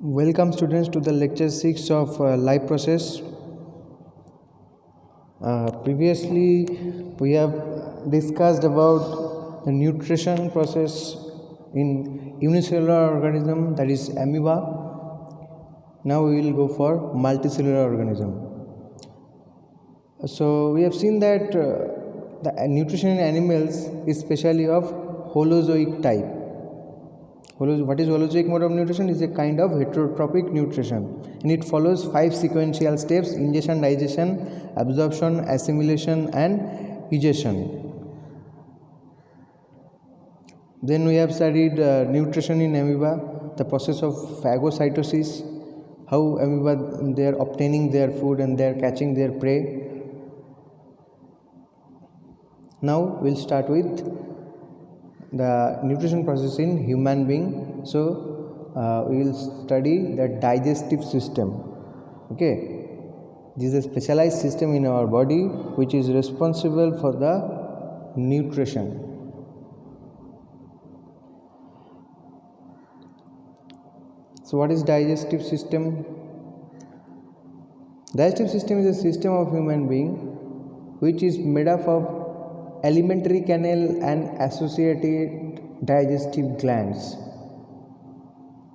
Welcome students to the lecture 6 of life process. Previously we have discussed about the nutrition process in unicellular organism, that is amoeba. Now we will go for multicellular organism. So we have seen that the nutrition in animals is specially of holozoic type. What is holozoic mode of nutrition? Is a kind of heterotrophic nutrition, and it follows 5 sequential steps: ingestion, digestion, absorption, assimilation and egestion. Then we have studied nutrition in amoeba, the process of phagocytosis, how amoeba they are obtaining their food and they are catching their prey. Now we'll start with the nutrition process in human being. So we will study the digestive system. Okay, this is a specialized system in our body which is responsible for the nutrition. So what is digestive system? Digestive system is a system of human being which is made up of alimentary canal and associated digestive glands,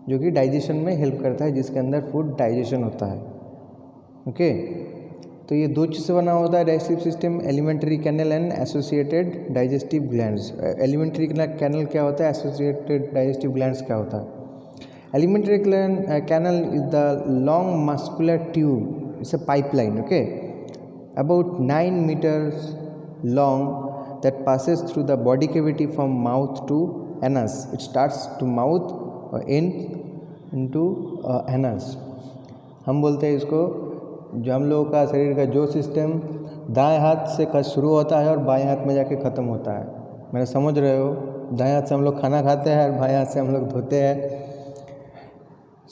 जो कि digestion में help करता है, जिसके अंदर food digestion होता है. Okay, तो ये दो चीज़ से बना होता है digestive system, alimentary canal and associated digestive glands. Alimentary canal क्या होता है, एसोसिएटेड डाइजेस्टिव ग्लैंड्स क्या होता है? Alimentary canal is the long muscular tube, it's a pipeline, okay, about 9 meters long that passes through the body cavity from mouth to anus. It starts to mouth or into anus. हम बोलते हैं इसको, जो हम लोगों का शरीर का जो सिस्टम दाएं हाथ से शुरू होता है और बाएं हाथ में जाके ख़त्म होता है. मेरा समझ रहे हो? दाएं हाथ से हम लोग खाना खाते हैं और बाएं हाथ से हम लोग धोते हैं.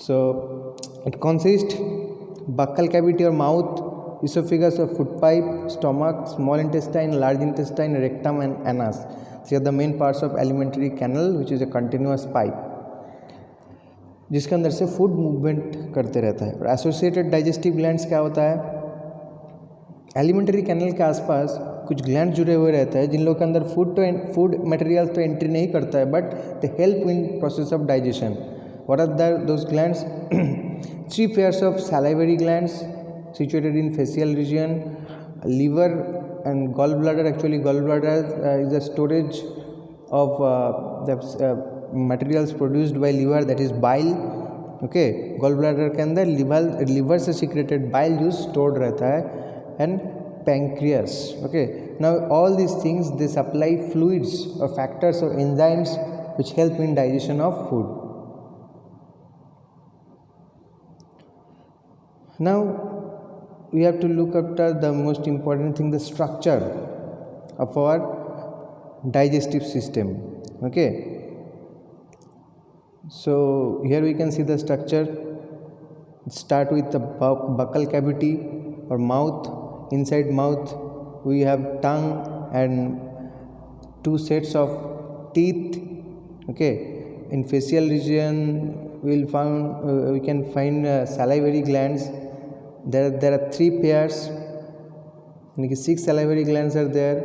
So it consist buccal cavity और mouth, esophagus or food pipe, stomach, small intestine, large intestine, rectum and anus. These are the main parts of alimentary canal, which is a continuous pipe, जिसके अंदर से food movement करते रहता है. और associated digestive glands क्या होता है? एलिमेंट्री कैनल के आसपास कुछ ग्लैंड जुड़े हुए रहते हैं, जिन लोगों के अंदर फूड मटेरियल तो एंट्री नहीं करता है, but they help in process of digestion. What are those glands? 3 pairs of salivary glands situated in facial region, liver and gallbladder. Actually gallbladder is a storage of the materials produced by liver, that is bile. Okay, gallbladder के अंदर liver से secreted bile juice stored रहता है, and pancreas. Okay, now all these things they supply fluids or factors or enzymes which help in digestion of food. Now we have to look after the most important thing, the structure of our digestive system. Okay, so here we can see the structure. Start with the buccal cavity or mouth. Inside mouth we have tongue and 2 sets of teeth. Okay, in facial region we can find salivary glands. There are 3 pairs, यानी कि 6 salivary glands are there.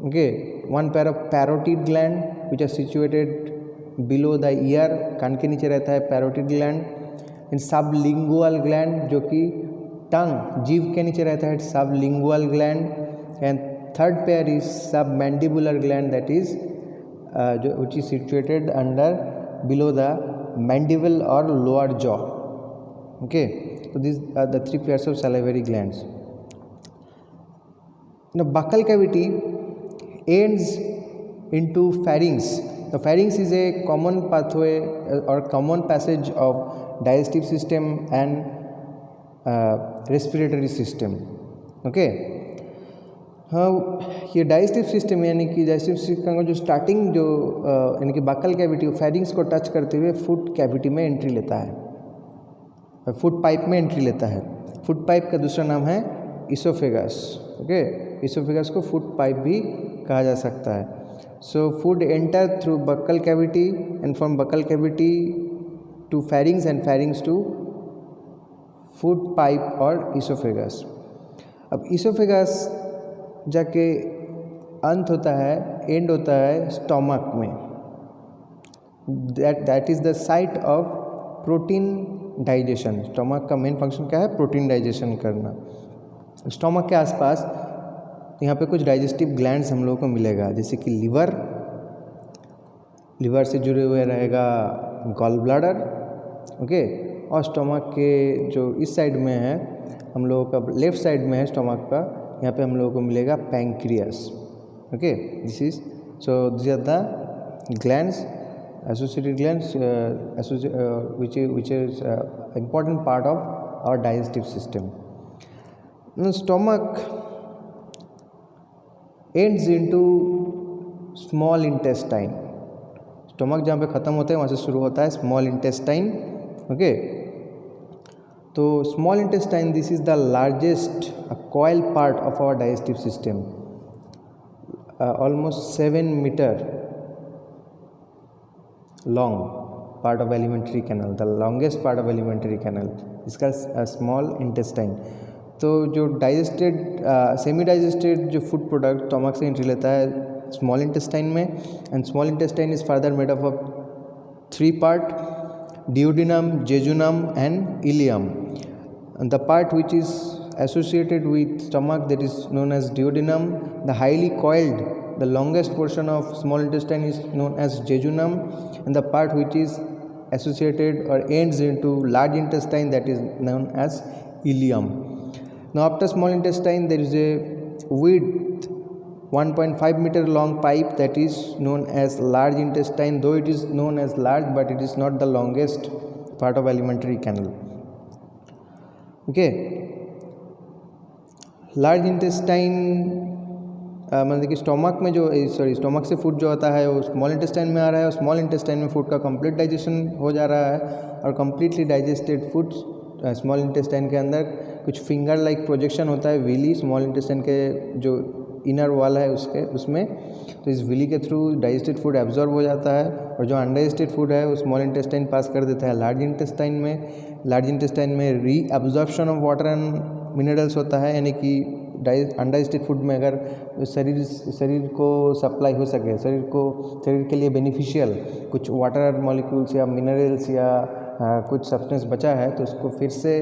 Okay, 1 pair of parotid gland which are situated below the ear, कान के नीचे रहता है parotid gland. and sublingual gland जो कि टंग जीभ के नीचे रहता है, sublingual gland. and 3rd pair is submandibular gland, that is which is situated under below the mandible or lower jaw. Okay, so these are the 3 pairs of salivary glands. Now buccal cavity ends into pharynx. The pharynx is a common pathway or common passage of digestive system and respiratory system. Okay, ये digestive system यानी कि digestive system का जो starting जो यानी कि buccal cavity फैरिंग्स को touch करते हुए फूड कैविटी में एंट्री लेता है, फूड पाइप में एंट्री लेता है. फूड पाइप का दूसरा नाम है इसोफेगस. ओके, इसोफेगस को फूड पाइप भी कहा जा सकता है. So food enter through buccal cavity and from buccal cavity to pharynx and pharynx to food pipe और esophagus। अब esophagus जाके अंत होता है, एंड होता है स्टोमक में। That is the site of protein digestion. Stomach का मेन फंक्शन क्या है? प्रोटीन डाइजेशन करना। स्टोमक के आसपास यहाँ पे कुछ डाइजेस्टिव ग्लैंड्स हम लोगों को मिलेगा, जैसे कि लिवर से जुड़े हुए रहेगा गॉल ब्लैडर, ओके। और स्टोमक के जो इस साइड में है, हम लोगों का लेफ्ट साइड में है स्टोमक का, यहाँ पे हम लोगों को मिलेगा pancreas, okay. This are the glands, associated glands which is important part of our digestive system. Now, stomach ends into small intestine. Stomach जहाँ पे ख़त्म होता है वहाँ से शुरू होता है स्मॉल इंटेस्टाइन, ओके। तो small intestine, this is the largest coil part of our digestive system, almost 7 metre long part of alimentary canal, the longest part of alimentary canal, इसका small intestine। तो जो डाइजेस्टेड सेमी डाइजेस्टेड जो food product stomach से entry लेता है small intestine में, and small intestine is further made up of 3 part, duodenum, jejunum and ileum। The part which is associated with stomach, that is known as duodenum, the highly coiled, the longest portion of small intestine is known as jejunum, and the part which is associated or ends into large intestine, that is known as ileum। Now after small intestine there is a width 1.5 meter long pipe that is known as large intestine, though it is known as large but it is not the longest part of alimentary canal, okay। Large intestine मतलब कि stomach में जो stomach से food जो आता है वो small intestine में आ रहा है, और स्मॉल इंटेस्टाइन में फूड का कंप्लीट डाइजेशन हो जा रहा है, और completely digested food small intestine के अंदर कुछ फिंगर लाइक प्रोजेक्शन होता है विली, स्मॉल इंटेस्टाइन के जो इनर वॉल है उसमें। तो इस विली के थ्रू डाइजेस्टेड फूड एब्जॉर्ब हो जाता है, और जो अनडाइजेस्टेड फूड है वो स्मॉल इंटेस्टाइन पास कर देता है लार्ज इंटेस्टाइन में। लार्ज इंटेस्टाइन में री absorption of water and minerals होता है, यानी कि अनडाइजेस्टेड फूड में अगर शरीर को सप्लाई हो सके, शरीर के लिए बेनिफिशियल कुछ वाटर मॉलिक्यूल्स या मिनरल्स या कुछ सब्सटेंस बचा है, तो उसको फिर से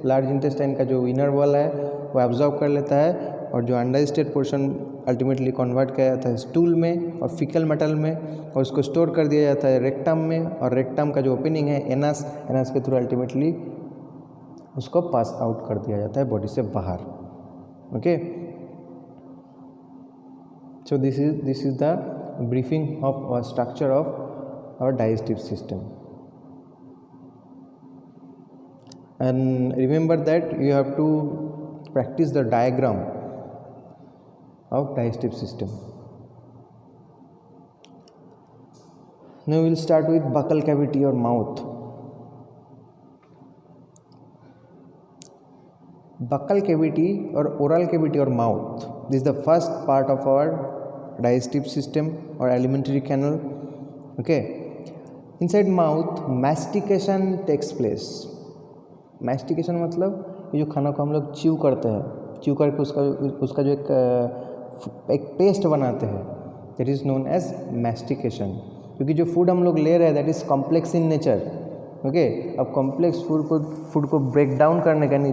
लार्ज इंटेस्टाइन का जो इनर वॉल है वो एब्जॉर्ब कर लेता है, और जो अनडाइजेस्टेड पोर्शन अल्टीमेटली कन्वर्ट किया जाता है स्टूल में और फीकल मेटल में, और उसको स्टोर कर दिया जाता है रेक्टम में, और रेक्टम का जो ओपनिंग है एनस के थ्रू अल्टीमेटली उसको पास आउट कर दिया जाता है बॉडी से बाहर, okay. So this is the briefing of structure of our digestive system, and remember that you have to practice the diagram of digestive system। Now we will start with buccal cavity or mouth। Buccal cavity or oral cavity or mouth, this is the first part of our digestive system or alimentary canal, okay। Inside mouth mastication takes place। mastication मतलब ये जो खाना को हम लोग chew करते हैं, chew करके उसका जो एक पेस्ट बनाते हैं, that is known as mastication. क्योंकि जो फूड हम लोग ले रहे हैं that is complex in nature, okay. अब कॉम्प्लेक्स फूड को ब्रेक डाउन करने का, यानी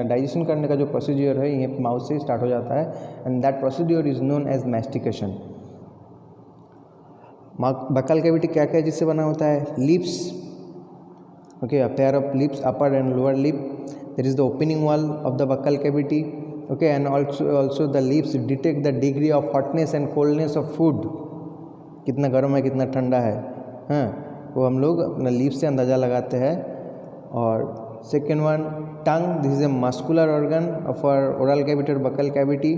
डाइजेशन करने का जो प्रोसीड्यूर है ये माउथ से स्टार्ट हो जाता है, and that procedure is known as mastication. Buccal cavity क्या क्या जिससे बना होता है? Lips, okay, a pair of lips, upper and lower lip, there is the opening wall of the buccal cavity, okay, and also the lips detect the degree of hotness and coldness of food, कितना गर्म है कितना ठंडा है, हाँ, वो हम लोग अपना लिप्स से अंदाज़ा लगाते हैं। और second one tongue, this is a muscular organ of our oral cavity और buccal cavity,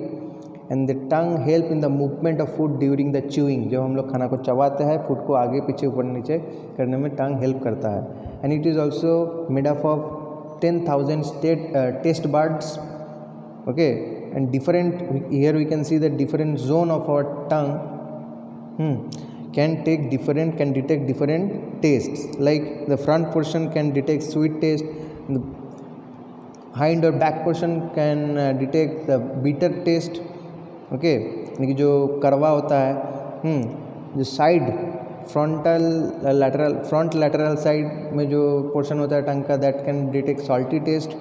and the tongue help in the movement of food during the chewing. जब हम लोग खाना को चबाते हैं, फूड को आगे पीछे ऊपर नीचे करने में टंग हेल्प करता है, and it is also made up of 10,000 taste buds, okay, and different, here we can see the different zone of our tongue can detect different tastes. Like the front portion can detect sweet taste, the hind or back portion can detect the bitter taste. Okay, यानी कि जो करवा होता है, जो side front lateral side में जो portion होता है टंग का, that can detect salty taste.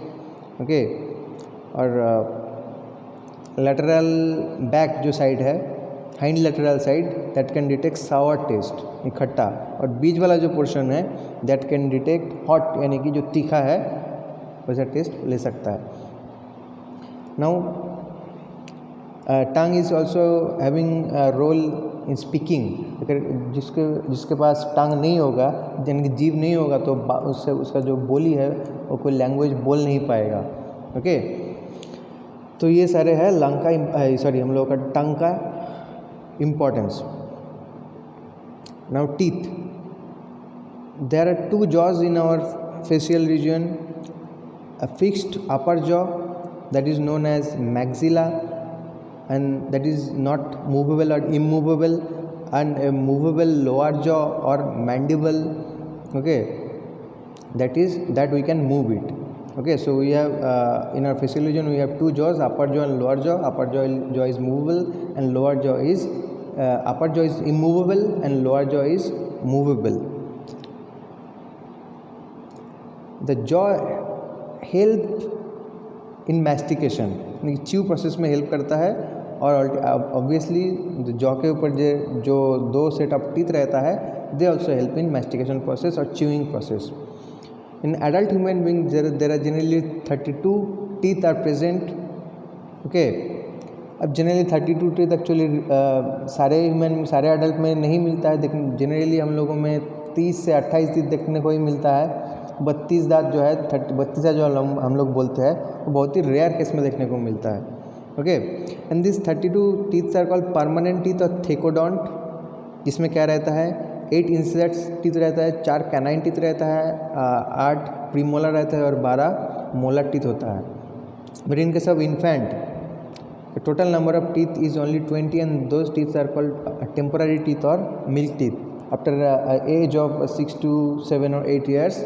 Okay, और लैटरल बैक जो साइड है, hind lateral side, that can detect sour taste, खट्टा. और बीच वाला जो पोर्शन है दैट कैन डिटेक्ट हॉट, यानी कि जो तीखा है वैसा टेस्ट ले सकता है. Now tongue is also having role in speaking. अगर जिसके पास टंग नहीं होगा, यानी कि जीभ नहीं होगा, तो उससे उसका जो बोली है वो कोई लैंग्वेज बोल नहीं पाएगा. ओके, तो ये सारे है हम लोगों का टंग का importance. Now teeth. There are 2 jaws in our facial region. A fixed upper jaw that is known as maxilla, and that is not movable or immovable, and a movable lower jaw or mandible. Okay, that we can move it. Okay, so we have in our facial region we have 2 jaws, upper jaw and lower jaw. Upper jaw is movable and lower jaw is upper jaw is immovable and lower jaw is movable. The jaw help in mastication, यानी chew process में help करता है. और obviously jaw के ऊपर जो 2 set of teeth रहता है, they also help in mastication process और chewing process. In adult human being there are generally 32 teeth are present. Okay, अब जनरली 32 टीथ एक्चुअली सारे एडल्ट में नहीं मिलता है, लेकिन जनरली हम लोगों में 30 से 28 टीथ देखने को ही मिलता है. 32 दांत जो है 32 जो हम लोग बोलते हैं, वो बहुत ही रेयर केस में देखने को मिलता है. Okay, and this 32 teeth are called permanent teeth और थेकोडोंट. इसमें क्या रहता है, 8 इंसेक्ट्स टीथ रहता है, 4 कैनाइन टीथ रहता है, 8 प्रीमोलर रहता है और 12 मोलर टीथ होता है. But in case of infant, the total number of teeth is only 20, and those teeth are called temporary teeth or milk teeth. After age of 6 to 7 or 8 years,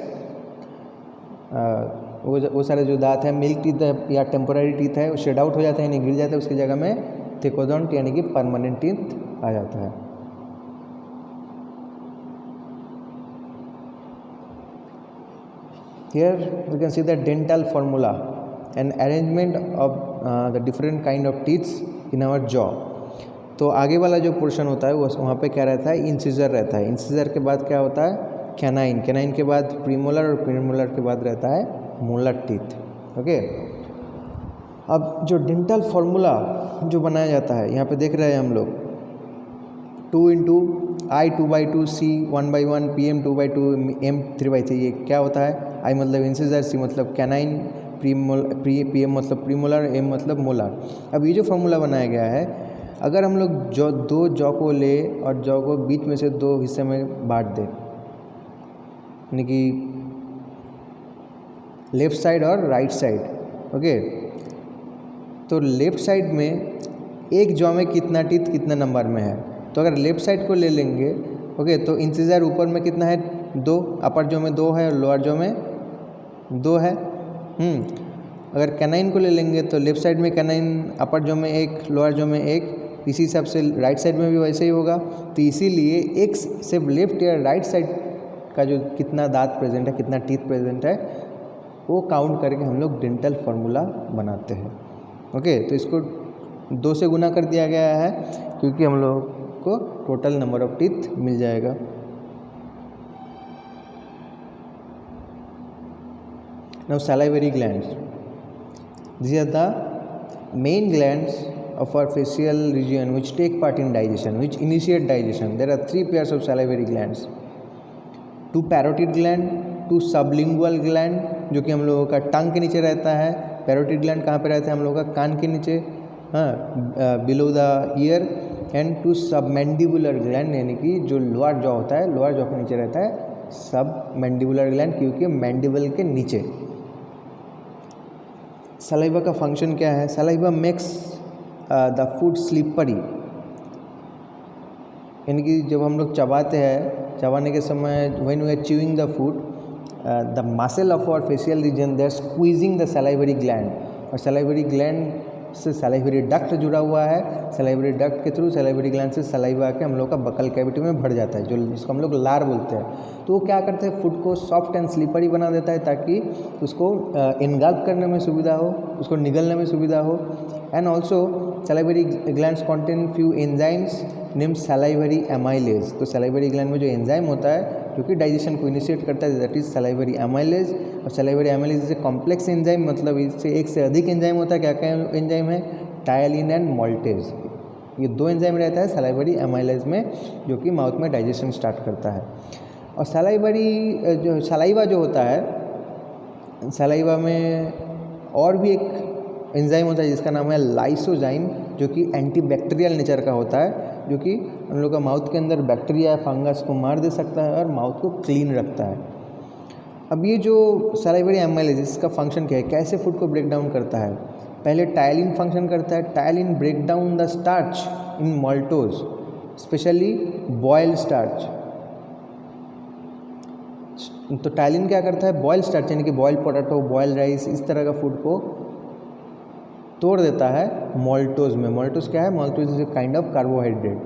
वो सारे जो दांत हैं मिल्क टीथ या temporary teeth है, वो shade out हो जाता है, यानी गिर जाता है. उसकी जगह में थेकोडोंट यानी कि परमानेंट टीथ आ जाता है. Here we can see the dental formula, an arrangement of the different kind of teeth in our jaw. तो आगे वाला जो पोर्शन होता है वहाँ पे क्या रहता है, इंसिजर रहता है. इंसिजर के बाद क्या होता है, कैनाइन. कैनाइन के बाद प्रीमोलर, और प्रीमोलर के बाद रहता है मोलर टीथ. ओके, अब जो डेंटल फार्मूला जो बनाया जाता है, यहाँ पे देख रहे हैं हम लोग 2 into I 2/2, C 1/1, PM 2/2, M 3/3. ये क्या होता है, I मतलब इंसिजर, C मतलब कैनाइन, PM मतलब प्रीमोलर, M मतलब मोलर. अब ये जो फार्मूला बनाया गया है, अगर हम लोग जो 2 जॉ को ले और जॉ को बीच में से 2 हिस्से में बांट दें, यानी कि लेफ़्ट साइड और राइट साइड. ओके, तो लेफ़्ट साइड में एक जॉ में कितना टीथ कितना नंबर में है, तो अगर लेफ़्ट साइड को ले लेंगे, ओके, तो इंसिजर ऊपर में कितना है, 2, अपर जॉ में 2 है और लोअर जॉ में 2 है. अगर कैनाइन को ले लेंगे तो लेफ़्ट साइड में कैनाइन, अपर जॉ में 1, लोअर जॉ में 1. इसी हिसाब से राइट साइड में भी वैसे ही होगा. तो इसीलिए एक सिर्फ लेफ्ट या राइट साइड का जो कितना दांत प्रेजेंट है, कितना टीथ प्रेजेंट है, वो काउंट करके हम लोग डेंटल फार्मूला बनाते हैं. ओके, तो इसको 2 से गुना कर दिया गया है क्योंकि हम लोग को टोटल नंबर ऑफ टीथ मिल जाएगा. Now salivary glands. These are the main glands of our facial region which take part in digestion, which initiate digestion. There are 3 pairs of salivary glands. 2 parotid gland, 2 sublingual gland, जो कि हम लोगों का टंग के नीचे रहता है. पैरोटिड ग्लैंड कहाँ पे रहता है, हम लोगों का कान के नीचे, below the year. And 2 submandibular gland, यानी कि जो लोअर जॉ होता है, लोअर जॉ के नीचे रहता है सबमैंडिबुलर ग्लैंड, क्योंकि मैंडिबल के नीचे. सलाइवा का फंक्शन क्या है, saliva makes the food slippery, यानी कि जब हम लोग चबाते हैं, चबाने के समय when we are chewing the food, the muscle of our facial region they are squeezing the salivary gland, और सलाइवरी ग्लैंड से सलाइवरी डक्ट जुड़ा हुआ है। सलाइवरी डक्ट के थ्रू सलाइवरी ग्लैंड से सलाइवा आके हम लोग का बकल कैविटी में भर जाता है, जो जिसको हम लोग लार बोलते हैं। तो वो क्या करते हैं, फूड को सॉफ्ट एंड स्लिपरी बना देता है ताकि उसको इनगल्प करने में सुविधा हो, उसको निगलने में सुविधा हो। And also salivary glands contain few enzymes named salivary amylase. तो सलाइवरी ग्लैंड में जो एंजाइम होता है जो कि डाइजेशन को इनिशिएट करता है, दैट इज सलाइवरी एमाइलेज। और salivary amylase is a complex enzyme, मतलब इससे एक से अधिक एंजाइम होता है। क्या क्या एंजाइम है, टायलिन एंड मॉल्टेज, ये 2 एंजाइम रहता है सलाइवरी एमाइलेज में, जो कि माउथ में डाइजेशन स्टार्ट करता है। और सलाइवा जो होता है, सलाइवा में और भी एक एंजाइम होता है जिसका नाम है लाइसोजाइम, जो कि एंटीबैक्टीरियल नेचर का होता है, जो कि हम लोग का माउथ के अंदर बैक्टीरिया फंगस को मार दे सकता है और माउथ को क्लीन रखता है। अब ये जो सलाइवरी एमाइलेज, इसका फंक्शन क्या है, कैसे फूड को ब्रेक डाउन करता है। पहले टायलिन फंक्शन करता है। Ptyalin break down the starch in maltose, specially boiled starch. तो टायलिन क्या करता है, बॉइल्ड स्टार्च यानी कि बॉइल्ड पोटैटो, बॉइल्ड राइस, इस तरह का फूड को तोड़ देता है माल्टोज में। माल्टोज क्या है, maltose is a kind of carbohydrate.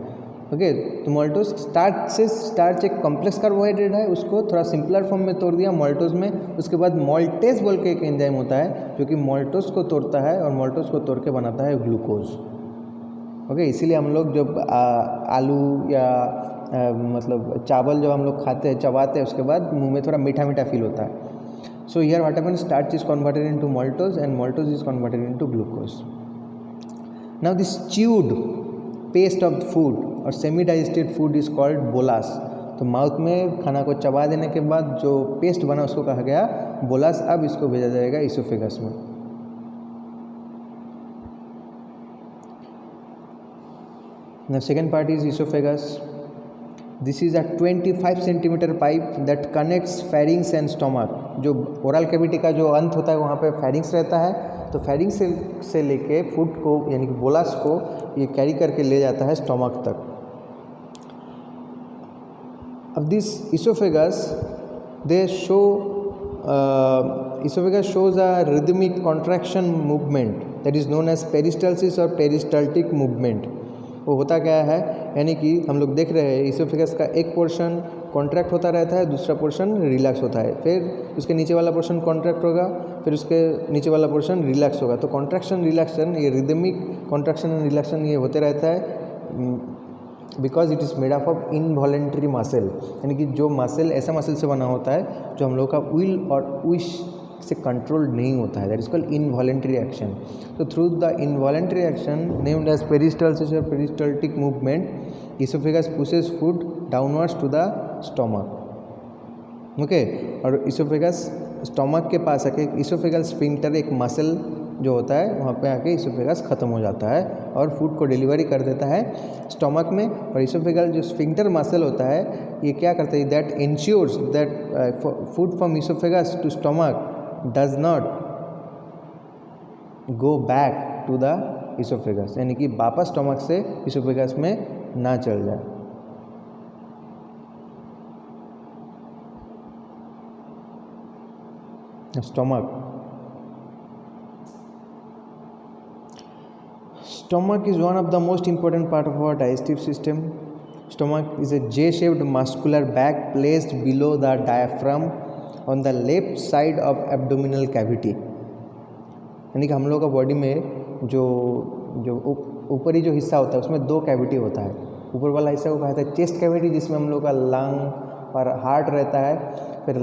Okay, तो माल्टोज स्टार्च एक कॉम्प्लेक्स कार्बोहाइड्रेट है, उसको थोड़ा सिंपलर फॉर्म में तोड़ दिया माल्टोज में। उसके बाद माल्टेज बोल के एक एंजाइम होता है जो कि माल्टोज को तोड़ता है और माल्टोज को तोड़ के बनाता है ग्लूकोज। ओके, इसीलिए हम लोग जब आलू या मतलब चावल जब हम लोग खाते हैं, चबाते हैं, उसके बाद मुंह में थोड़ा मीठा मीठा फील होता है। So here what happens, starch is converted into maltose and maltose is converted into glucose. Now this chewed paste of food or semi digested food is called bolus. तो माउथ में खाना को चबा देने के बाद जो पेस्ट बना उसको कहा गया बोलस। अब इसको भेजा जाएगा इसोफेगस में। Now second part is esophagus. This is a 25 centimetre pipe that connects pharynx and stomach. जो ओरल कैविटी का जो अंत होता है वहाँ पे फेरिंग्स रहता है, तो फेरिंग्स से लेके फूड को यानी कि बोलस को ये कैरी करके ले जाता है स्टोमक तक। अब this oesophagus oesophagus shows a rhythmic contraction movement that is known as peristalsis और पेरिस्टल्टिक मूवमेंट। वो होता क्या है, यानी कि हम लोग देख रहे हैं इसोफेगस का एक पोर्शन कॉन्ट्रैक्ट होता रहता है, दूसरा पोर्शन रिलैक्स होता है, फिर उसके नीचे वाला पोर्शन कॉन्ट्रैक्ट होगा, फिर उसके नीचे वाला पोर्शन रिलैक्स होगा। तो कॉन्ट्रैक्शन रिलैक्शन, ये रिदमिक कॉन्ट्रैक्शन एंड रिलैक्शन ये होते रहता है because it is made up of involuntary muscle, यानी कि जो मसल ऐसा मसल से बना होता है जो हम लोग का विल और विश से कंट्रोल नहीं होता है, that is called involuntary action. तो through the involuntary action named as peristalsis और peristaltic movement, oesophagus pushes food downwards to the stomach. Okay, और इसोफेगस स्टोमक के पास आके इसोफेगल स्फिंक्टर एक मसल जो होता है वहाँ पे आके इसोफेगस ख़त्म हो जाता है और फूड को डिलीवरी कर देता है स्टोमक में। और इसोफेगल जो स्फिंक्टर मसल होता है ये क्या करता है, that ensures that food from oesophagus to stomach does not go back to the oesophagus, यानी कि वापस स्टोमक से इसोफेगस में ना चल जाए। Stomach is one of the most important part of our digestive system. Stomach is a J-shaped muscular bag placed below the diaphragm on the left side of abdominal cavity. यानी कि हम लोग का बॉडी में जो ऊपरी जो हिस्सा होता है उसमें 2 कैविटी होता है। ऊपर वाला हिस्सा को कहता है चेस्ट कैविटी, जिसमें हम लोग का लंग और हार्ट रहता है। फिर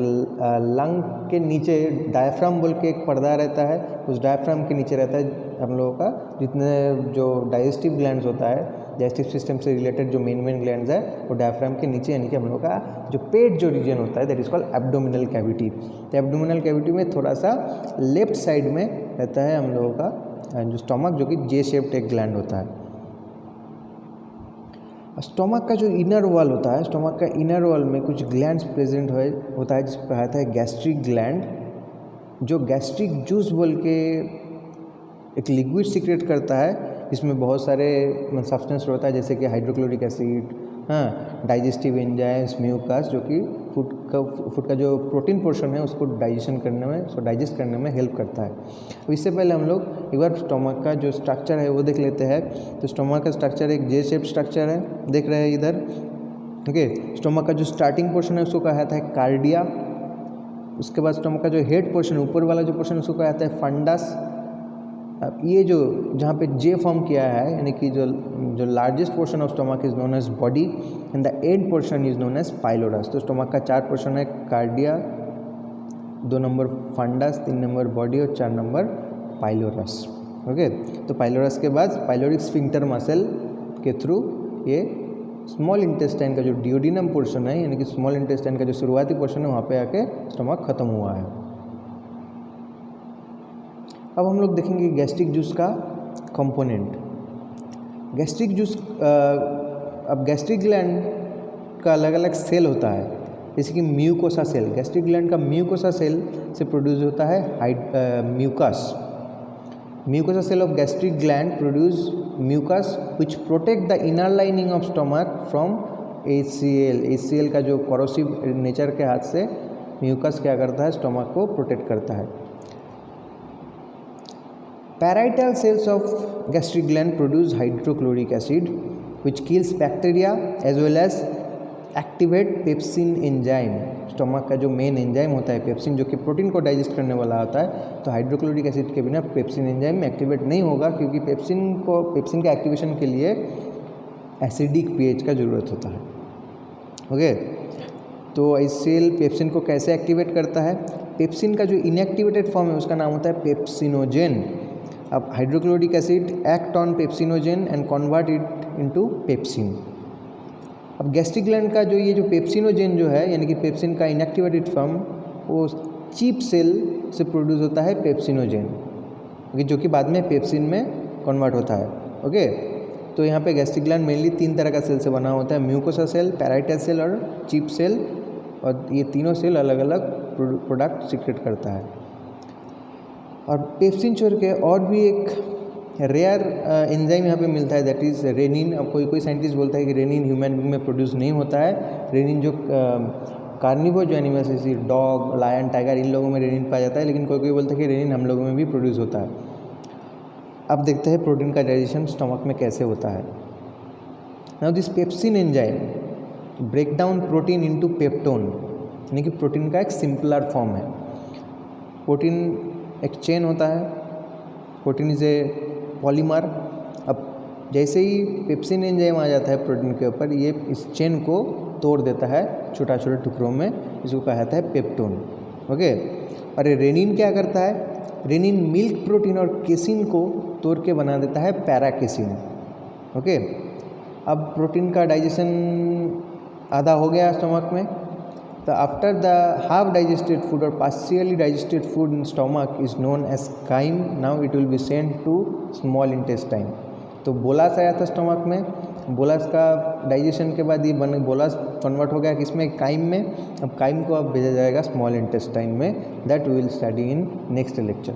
लंग के नीचे डायफ्राम बोल के एक पर्दा रहता है, उस डायफ्राम के नीचे रहता है हम लोगों का जितने जो डाइजेस्टिव ग्लैंड्स होता है, डाइजेस्टिव सिस्टम से रिलेटेड जो मेन ग्लैंड्स है वो डायफ्राम के नीचे, यानी कि हम लोग का जो पेट जो रीजन होता है that is called abdominal cavity. तो एब्डोमिनल कैविटी में थोड़ा सा लेफ्ट साइड में रहता है हम लोगों का जो स्टोमक, जो कि जे शेप्ड एक ग्लैंड होता है। स्टोमक का जो इनर वॉल होता है, स्टोमक का इनर वॉल में कुछ ग्लैंड्स प्रेजेंट होता है जिसको कहता है गैस्ट्रिक ग्लैंड, जो गैस्ट्रिक जूस बोल के एक लिक्विड सीक्रेट करता है। इसमें बहुत सारे सब्सटेंस होता है जैसे कि हाइड्रोक्लोरिक एसिड, हाँ, डाइजेस्टिव एंजाइम्स, म्यूकस, जो कि फूड का जो प्रोटीन पोर्शन है उसको डाइजेस्ट करने में हेल्प करता है। तो इससे पहले हम लोग एक बार स्टोमक का जो स्ट्रक्चर है वो देख लेते हैं। तो स्टोमक का स्ट्रक्चर एक जे शेप स्ट्रक्चर है, देख रहे हैं इधर। ओके, स्टोमक का जो स्टार्टिंग पोर्शन है उसको कहा जाता है कार्डिया। उसके बाद स्टोमक का जो हेड पोर्शन है, ऊपर वाला जो पोर्शन उसको कहा जाता है फंडस। अब ये जो जहाँ पे जे फॉर्म किया है, यानी कि जो largest portion of stomach is known as body and the end portion is known as pylorus. तो स्टोमक का 4 पोर्शन है, cardia, 2 number fundus, 3 number body और 4 नंबर पाइलोरस। ओके, तो पाइलोरस के बाद पाइलोरिक स्फिंक्टर मसल के थ्रू ये small intestine का जो डियोडिनम पोर्शन है, यानी कि स्मॉल इंटेस्टाइन का जो शुरुआती पोर्शन है, वहाँ पे आके स्टोमक खत्म हुआ है। अब हम लोग देखेंगे गैस्ट्रिक जूस का कंपोनेंट। गैस्ट्रिक जूस, अब गैस्ट्रिक ग्लैंड का अलग अलग सेल होता है, जैसे कि म्यूकोसा सेल। गैस्ट्रिक ग्लैंड का म्यूकोसा सेल से प्रोड्यूस होता है mucus. Mucosa cell of gastric gland produce mucus which protect the inner lining of stomach from HCl। HCl का जो कोरोसिव नेचर के हाथ से म्यूकस क्या करता है, स्टोमक को प्रोटेक्ट करता है। Parietal cells of gastric gland produce hydrochloric acid which kills bacteria as well as activate pepsin enzyme। Stomach का जो मेन एंजाइम होता है पेप्सिन, जो कि प्रोटीन को डाइजेस्ट करने वाला होता है, तो हाइड्रोक्लोरिक एसिड के बिना पेप्सिन एंजाइम में एक्टिवेट नहीं होगा, क्योंकि पेप्सिन के एक्टिवेशन के लिए एसिडिक pH का ज़रूरत होता है। ओके, तो HCl पेप्सिन को कैसे एक्टिवेट करता है? पेप्सिन का जो इनएक्टिवेटेड फॉर्म है उसका नाम होता है पेप्सिनोजेन। अब hydrochloric acid act on pepsinogen and convert it into pepsin. अब गैस्ट्रिक ग्लैंड का जो पेप्सिनोजेन जो है, यानी कि पेप्सिन का इनएक्टिवेटेड फॉर्म, वो चीप सेल से प्रोड्यूस होता है पेप्सिनोजेन, जो कि बाद में पेप्सिन में कन्वर्ट होता है। ओके, तो यहाँ पे गैस्ट्रिक ग्लैंड मेनली 3 तरह का सेल से बना होता है, म्यूकोसा सेल, पैराइटल सेल और चीप सेल, और ये तीनों सेल अलग अलग प्रोडक्ट सीक्रेट करता है। और पेप्सिन छोड़ के और भी एक रेयर एंजाइम यहाँ पे मिलता है, दैट इज़ रेनिन। अब कोई साइंटिस्ट बोलता है कि रेनिन ह्यूमन बींग में प्रोड्यूस नहीं होता है। रेनिन जो कार्निवोर जो एनिमल्स जैसे डॉग, लायन, टाइगर, इन लोगों में रेनिन पाया जाता है, लेकिन कोई बोलता है कि रेनिन हम लोगों में भी प्रोड्यूस होता है। अब देखते हैं प्रोटीन का डाइजेशन स्टमक में कैसे होता है। Now this pepsin enzyme break down protein into peptone, यानी कि प्रोटीन का एक सिंपलर फॉर्म है। प्रोटीन एक चेन होता है, प्रोटीन इज ए पॉलीमर। अब जैसे ही पेप्सिन एंजाइम आ जाता है प्रोटीन के ऊपर, ये इस चेन को तोड़ देता है छोटा छोटे टुकड़ों में, इसको कहा जाता है पेप्टोन। ओके, और रेनिन क्या करता है? रेनिन मिल्क प्रोटीन और केसिन को तोड़ के बना देता है पैराकेसिन। ओके, अब प्रोटीन का डाइजेशन आधा हो गया स्टमक में, तो after the half digested food और partially digested food in stomach is known as chyme. Now it will be send to small intestine. तो बोलास आया था स्टोमक में, बोलास का डाइजेशन के बाद ये बोलास कन्वर्ट हो गया किसमें? काइम में। अब काइम को अब भेजा जाएगा स्मॉल इंटेस्टाइन में। That we will study in next lecture.